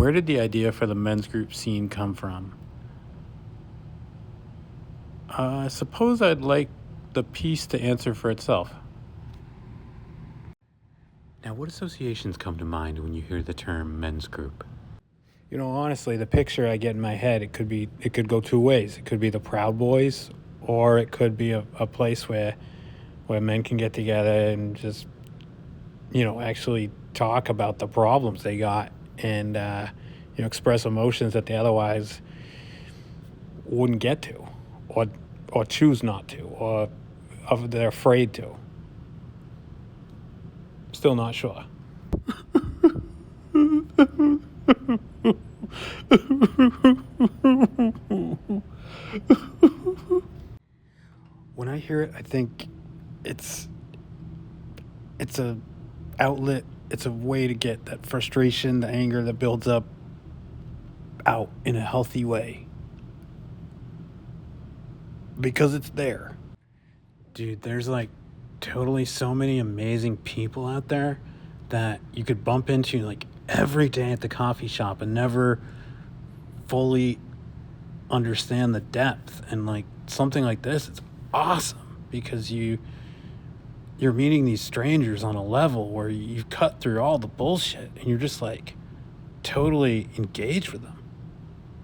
Where did the idea for the men's group scene come from? I suppose I'd like the piece to answer for itself. Now, what associations come to mind when you hear the term men's group? You know, honestly, the picture I get in my head, it could go two ways. It could be the Proud Boys, or it could be a place where men can get together and just, actually talk about the problems they got and, express emotions that they otherwise wouldn't get to, or choose not to, or they're afraid to. Still not sure. When I hear it, I think it's a outlet. It's a way to get that frustration, the anger that builds up out in a healthy way. Because it's there. Dude, there's totally so many amazing people out there that you could bump into every day at the coffee shop and never fully understand the depth. And something like this, it's awesome because you're meeting these strangers on a level where you've cut through all the bullshit and you're just totally engaged with them.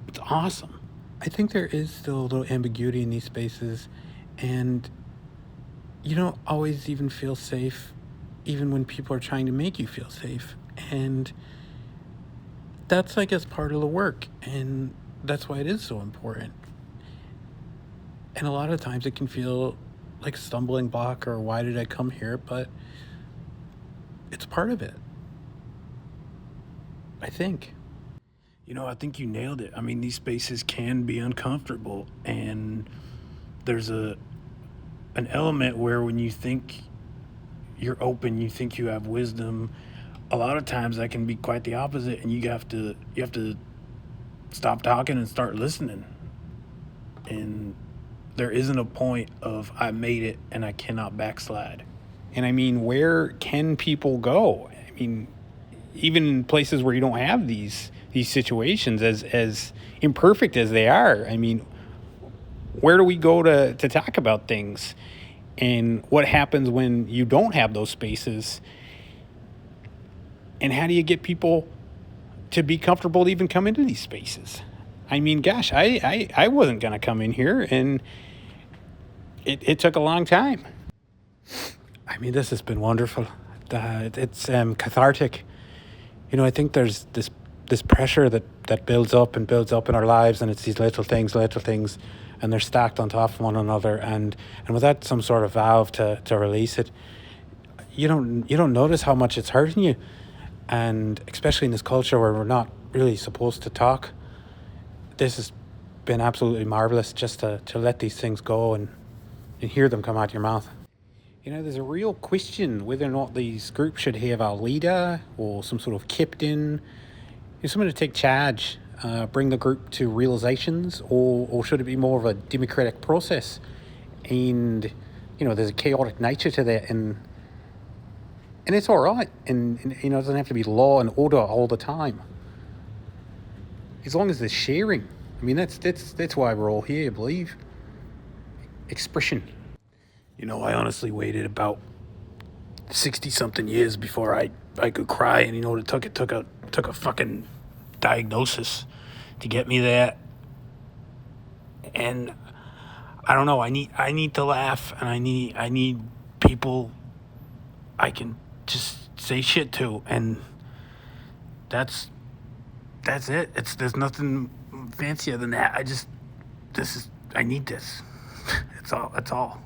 It's awesome. I think there is still a little ambiguity in these spaces, and you don't always even feel safe, even when people are trying to make you feel safe. And that's, I guess, part of the work, and that's why it is so important. And a lot of times it can feel like a stumbling block or why did I come here, but it's part of it, I think. I think you nailed it. I mean, these spaces can be uncomfortable, and there's an element where when you think you're open, you think you have wisdom, a lot of times that can be quite the opposite, and you have to stop talking and start listening. And there isn't a point of I made it and I cannot backslide. And I mean, where can people go? I mean, even in places where you don't have these situations, as imperfect as they are, I mean, where do we go to talk about things? And what happens when you don't have those spaces? And how do you get people to be comfortable to even come into these spaces? I mean, gosh, I wasn't going to come in here, and it took a long time. I mean, this has been wonderful. It's cathartic. I think there's this pressure that builds up and builds up in our lives, and it's these little things, and they're stacked on top of one another, and without some sort of valve to release it, you don't notice how much it's hurting you. And especially in this culture where we're not really supposed to talk, this has been absolutely marvelous, just to let these things go and hear them come out your mouth. There's a real question whether or not these groups should have a leader or some sort of captain, someone to take charge, bring the group to realizations, or should it be more of a democratic process? And there's a chaotic nature to that, and it's all right, and it doesn't have to be law and order all the time, as long as there's sharing. I mean, that's why we're all here, I believe. Expression. I honestly waited about 60-something years before I could cry, and it took a fucking diagnosis to get me there. And I don't know, I need to laugh, and I need people I can just say shit to, and that's it. There's nothing fancier than that. I need this. It's all.